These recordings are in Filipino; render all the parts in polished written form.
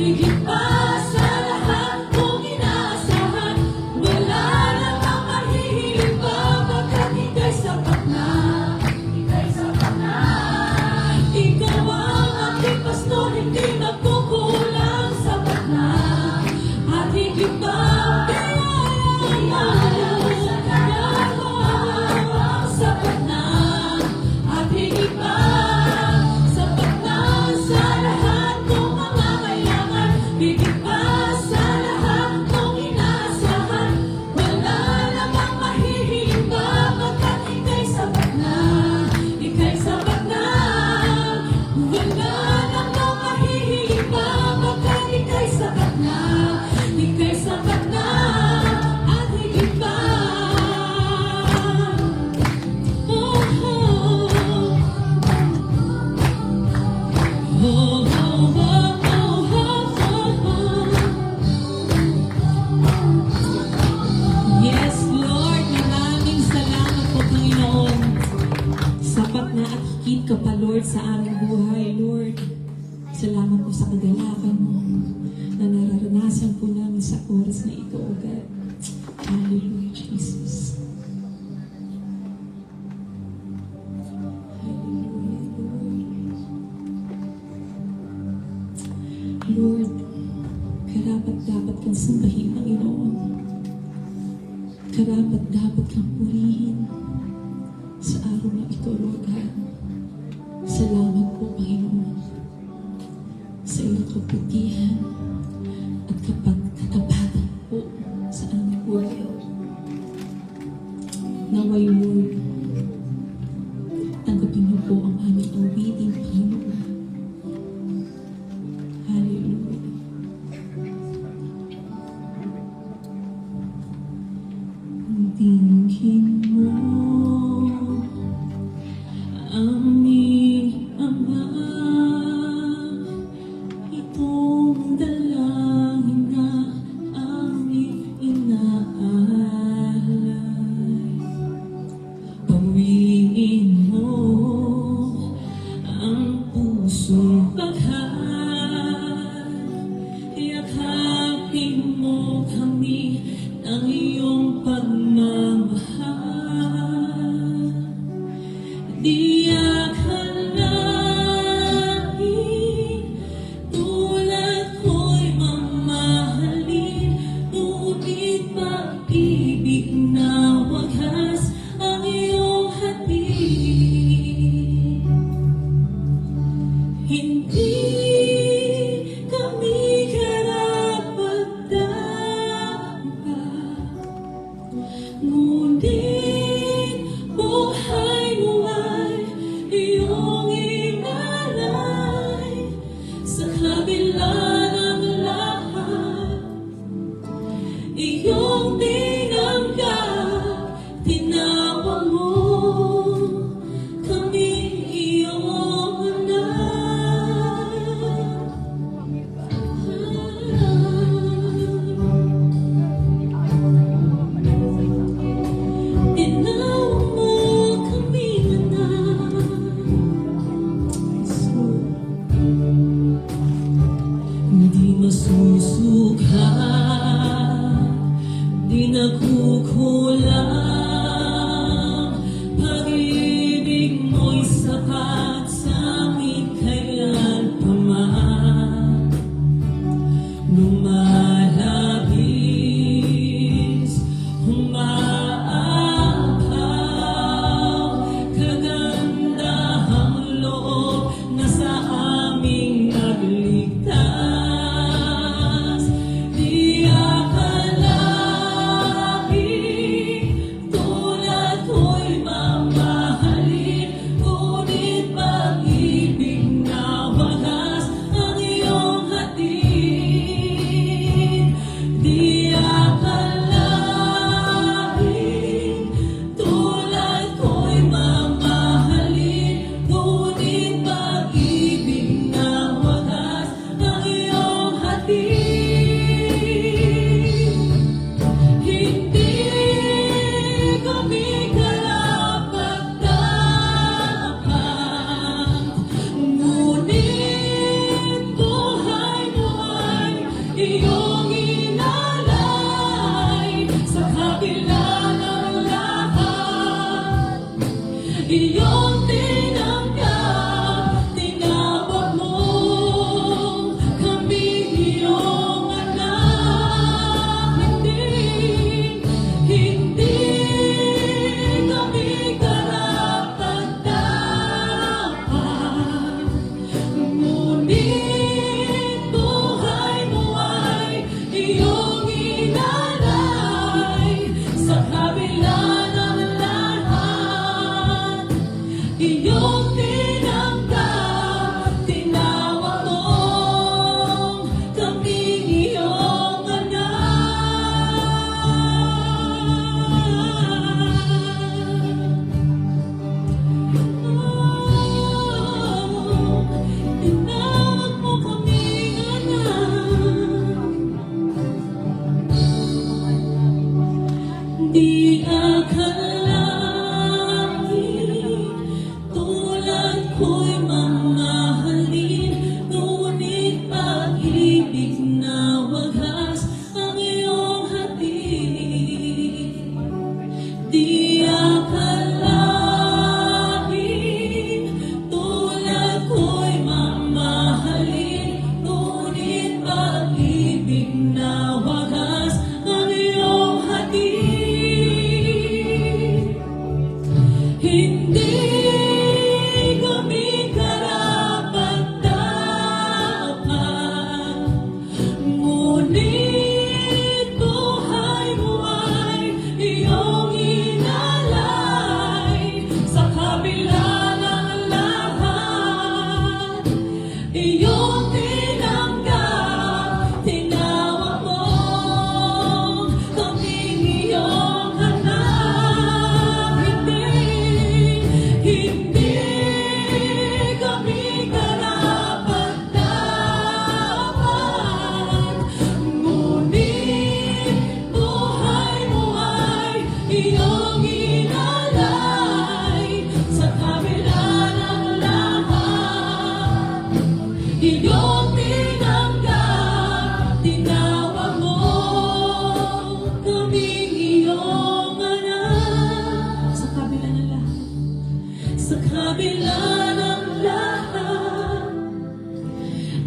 higit pa sa lahat mong inaasahan. Wala namang mahihiling pa, pagkat ika'y sapat na. Ika'y sapat na. Ikaw ang aking pastor, hindi nagkukulang, sapat na. At higit pa, sapat na. At higit pa, sapat na sa lahat ng mga kailangan. Higit pa sa lahat ng inaasahan. Wala namang mahihiling pa, pagkat ika'y sapat na. Ika'y sapat na. Wala namang mahihiling pa, pagkat ika'y sapat na. Ika'y sapat na. At higit pa. Yes, Lord, maraming salamat po, Panginoon. Sapat na at higit ka pa, Lord, sa aming buhay, Lord. Salamat po sa kagalakan mo na nararanasan po namin sa oras na ito, O God. Hallelujah, Jesus. Lord, karapat-dapat kang sambahin, Panginoon. Karapat-dapat kang purihin sa araw na ito, Lord God. Salamat po, Panginoon, sa iyong kaputihan at katapatan po sa aming buhay. Naway, Lord, tanggapin niyo po ang aming awitin, Panginoon. Hallelujah. Tingin mo, aming Ama, itong dalangin na aming inaalay. Pawiin mo ang pusong paghan, yakapin mo kami ng iyong pagmamahal. Di akalain tulad ko'y mamahalin, ngunit pag-ibig na wagas ang iyong hatid. Hindi kami karapat-dapat, ngunit buhay mo ay iyong inalay. Sa kabila ng lahat, iyong tinanggap, tinawag mo kami iyong anak. Tinawag mo kami anak. Hindi masusuka, di nakukulang, pag-ibig mo'y sapat sa amin kailan pa man. Lumalabis, umaapaw, kagandahang loob na sa aming nagligtas. Di akalain tulad ko'y mamahalin, ngunit pag-ibig na wagas ang iyong hatid. iyong inalay sa kabila ng lahat. Iyong tinanggap, tinawag mo kami iyong anak. Hindi kami karapat-dapat, ngunit buhay mo ay iyong inalay sa kabila ng lahat. Iyong tinanggap, tinawag mong kaming iyong anak. Tinawag mo kaming anak. Di akalain tulad ko'y mamahalin, ngunit pag-ibig na wagas ang iyong hatid. Di akalain tulad ko'y mamahalin, ngunit pag-ibig na wagas ang iyong hatid. Hindi kami karapat-dapat, ngunit buhay mo ay iyong inalay sa kabila ng lahat. Iyong tinanggap, tinawag mo kaming iyong anak. Hindi kami karapat-dapat, ngunit buhay mo ay iyong inalay sa kabila ng lahat. Iyong tinanggap, tinawag mo kaming iyong anak sa kabila ng lahat. Sa kabila ng lahat,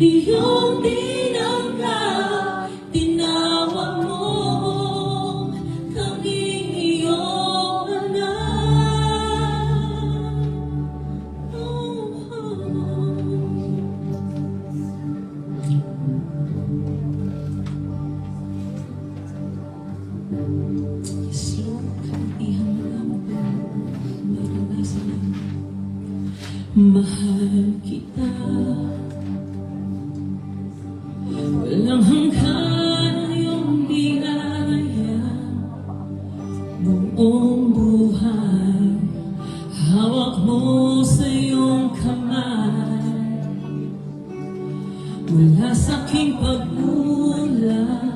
iyong tinanggap, tinawag mo kaming iyong anak. Yes, Lord, kabutihan mo lang. Naranasan namin. Mahal kita, walang hanggan ang iyong biyaya. Buong buhay, hawak mo sa iyong kamay. Mula sa aking pagmulat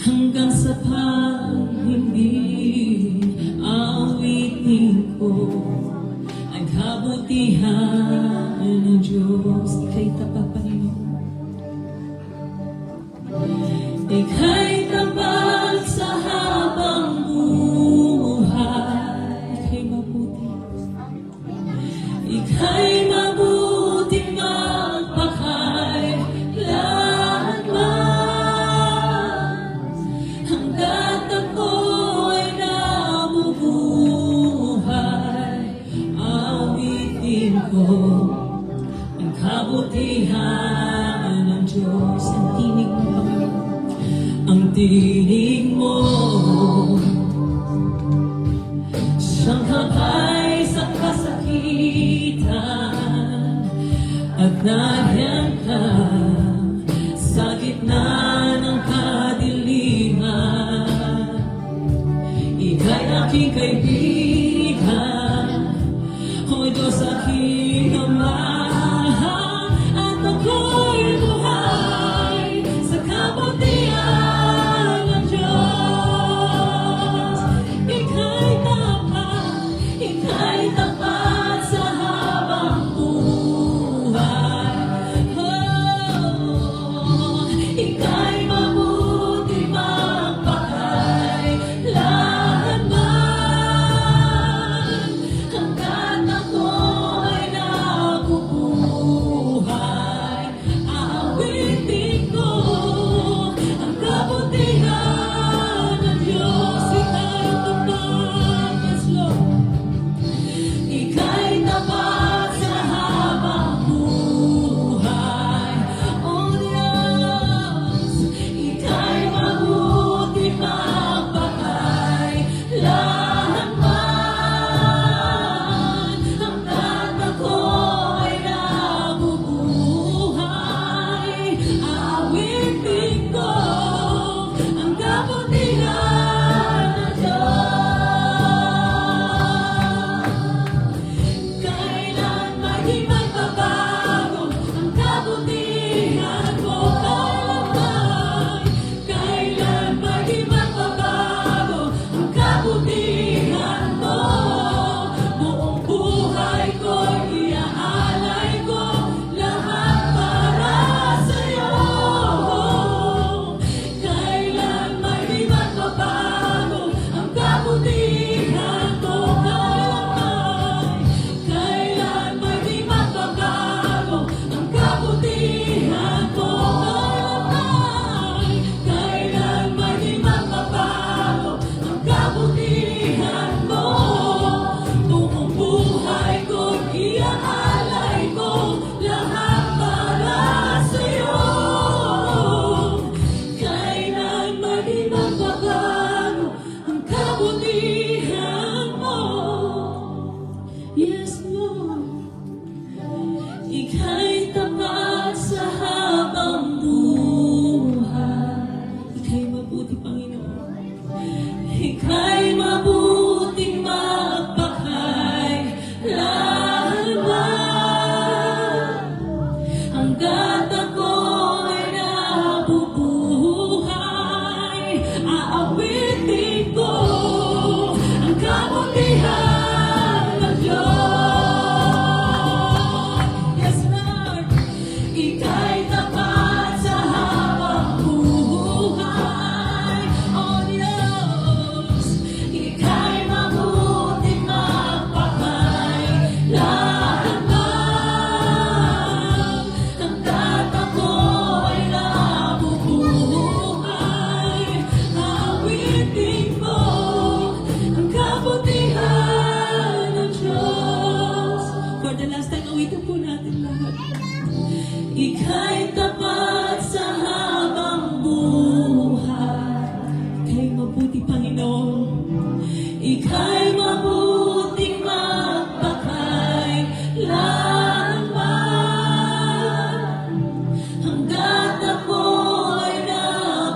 hanggang sa pag-ibig, awitin ko ang kabutihan ng Diyos. Ika'y tapat, Panginoon. Ika'y tapat sa habang buhay. Ika'y mabuti. Ika'y mabuti magpakailanman. Hanggat ako'y nabubuhay, awitin ko ang kabutihan ng Diyos. Ang tinig mo, Panginoon, ang tinig mo, siyang kapay sa kasakitan, at nariyan ka sa gitna ng kadiliman. Ika'y aking kaibigan, o Diyos aking amahan, at ako'y buhay sa kabutihan ng Diyos. Ika'y tapat sa habang buhay. Oh, ika'y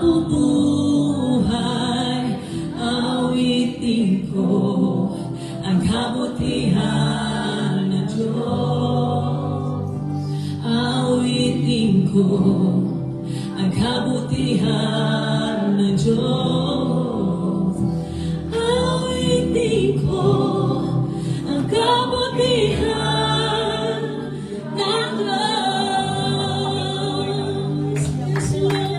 bubuhay, awitin ko ang kabutihan ng Diyos. Awitin ko ang kabutihan ng Diyos. Awitin ko ang kabutihan ng Diyos. Yes, Lord.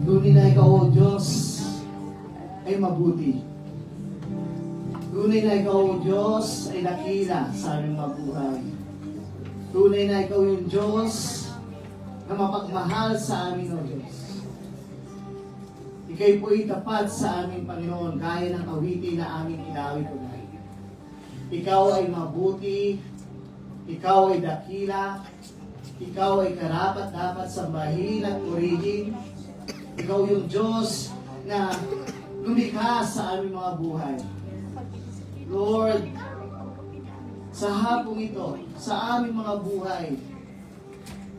Tunay na ikaw, O Diyos, ay mabuti. Tunay na ikaw, O Diyos, ay dakila sa aming mabuhay. Tunay na ikaw yung Diyos na mapagmahal sa amin, O Diyos. Ika'y po'y tapat sa aming Panginoon, gaya ng awitin na aming inawit, O God. Ikaw ay mabuti, ikaw ay dakila, ikaw ay karapat-dapat sambahin at purihin. Ikaw yung Diyos na lumikha sa aming mga buhay. Lord, sa hapong ito, sa aming mga buhay,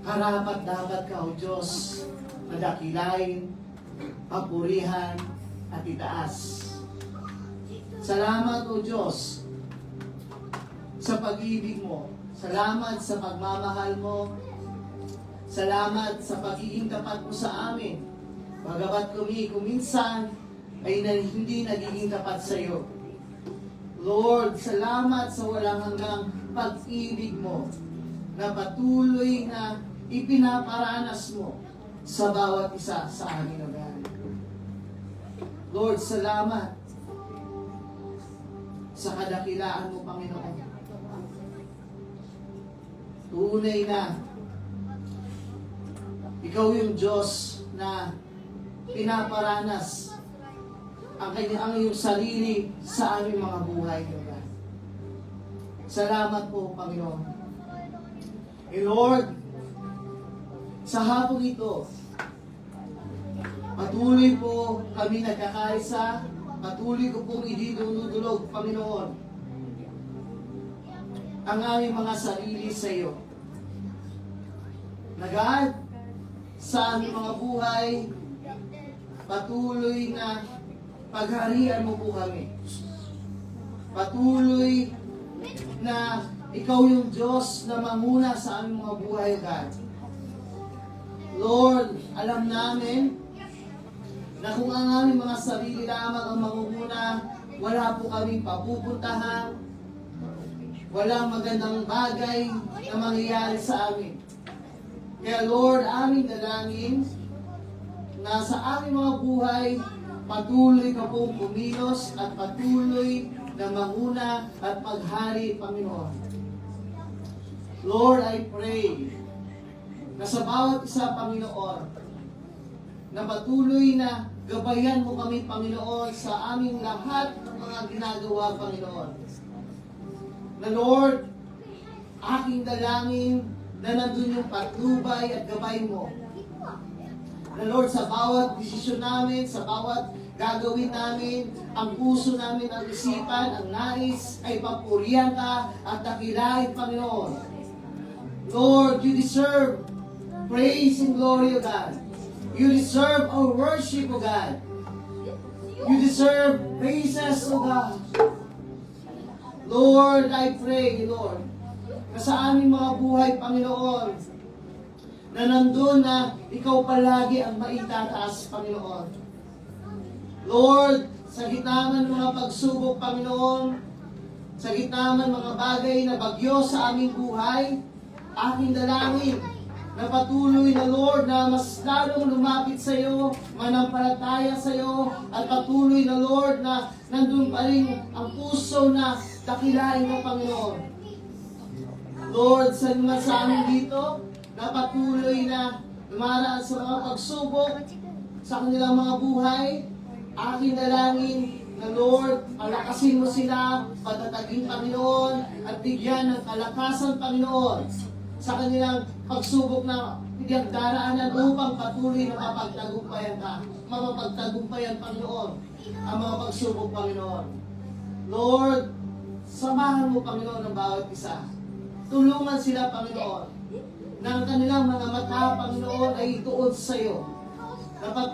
karapat-dapat ka, O Diyos, na dakilain, papurihan, at itaas. Salamat, O Diyos, sa pag-ibig mo. Salamat sa pagmamahal mo. Salamat sa pagiging tapat mo sa amin. Bagamat kami kuminsan ay hindi nagiging tapat sa iyo. Lord, salamat sa walang hanggang pag-ibig mo na patuloy na ipinaparanas mo sa bawat isa sa amin, O God. Lord, salamat sa kadakilaan mo, Panginoon. Tunay na ikaw yung Diyos na pinaparanas ang iyong sarili sa aming mga buhay, Lord. Salamat po, Panginoon. Lord, sa hapong ito, patuloy po kami nagkakaisa, patuloy ko pong idinudulog, Panginoon, ang aming mga sarili sa iyo. Nagad sa aming mga buhay, patuloy na pagharian mo po kami. Patuloy na ikaw yung Diyos na manguna sa aming mga buhay, God. Lord, alam namin na kung ang aming mga sarili lamang ang mangunguna, wala po kaming papupuntahan, walang magandang bagay na mangyayari sa amin. Kaya Lord, aming dalangin na sa aming mga buhay, patuloy ka pong kumilos at patuloy na manguna at maghari, Panginoon. Lord, I pray na sa bawat isa, Panginoon, na patuloy na gabayan mo kami, Panginoon, sa aming lahat ng mga ginagawa, Panginoon. Na Lord, aking dalangin na nandun yung patnubay at gabay mo. Na Lord, sa bawat desisyon namin, sa bawat gagawin namin, ang puso namin, ang isipan, ang nais, ay papurihan ka at dakilain, Panginoon. Lord, you deserve praise and glory, O God. You deserve our worship, O God. You deserve praises, O God. Lord, I pray, Lord, na sa aming mga buhay, Panginoon, na nandun na ikaw palagi ang maitataas, Panginoon. Lord, sa gitna ng mga pagsubok, Panginoon, sa gitna ng mga bagay na bagyo sa aming buhay, aking dalangin na patuloy na Lord na mas lalong lumapit sa iyo, manampalataya sa iyo, at patuloy na Lord na nandun pa rin ang puso na dakilain ng Panginoon. Lord, sa mga sa amin dito, na patuloy na dumaraan sa mga pagsubok sa kanilang mga buhay, aking dalangin na Lord, palakasin mo sila, patatagin, Panginoon, at bigyan ng kalakasan, Panginoon, sa kanilang pagsubok na pinagdaraanan upang patuloy na mapagtagumpayan ka, mapagtagumpayan, Panginoon, ang mga pagsubok, Panginoon. Lord, samahan mo, Panginoon, ang bawat isa. Tulungan sila, Panginoon, ng kanilang mga mata, Panginoon, ay ituon sa iyo. Kapag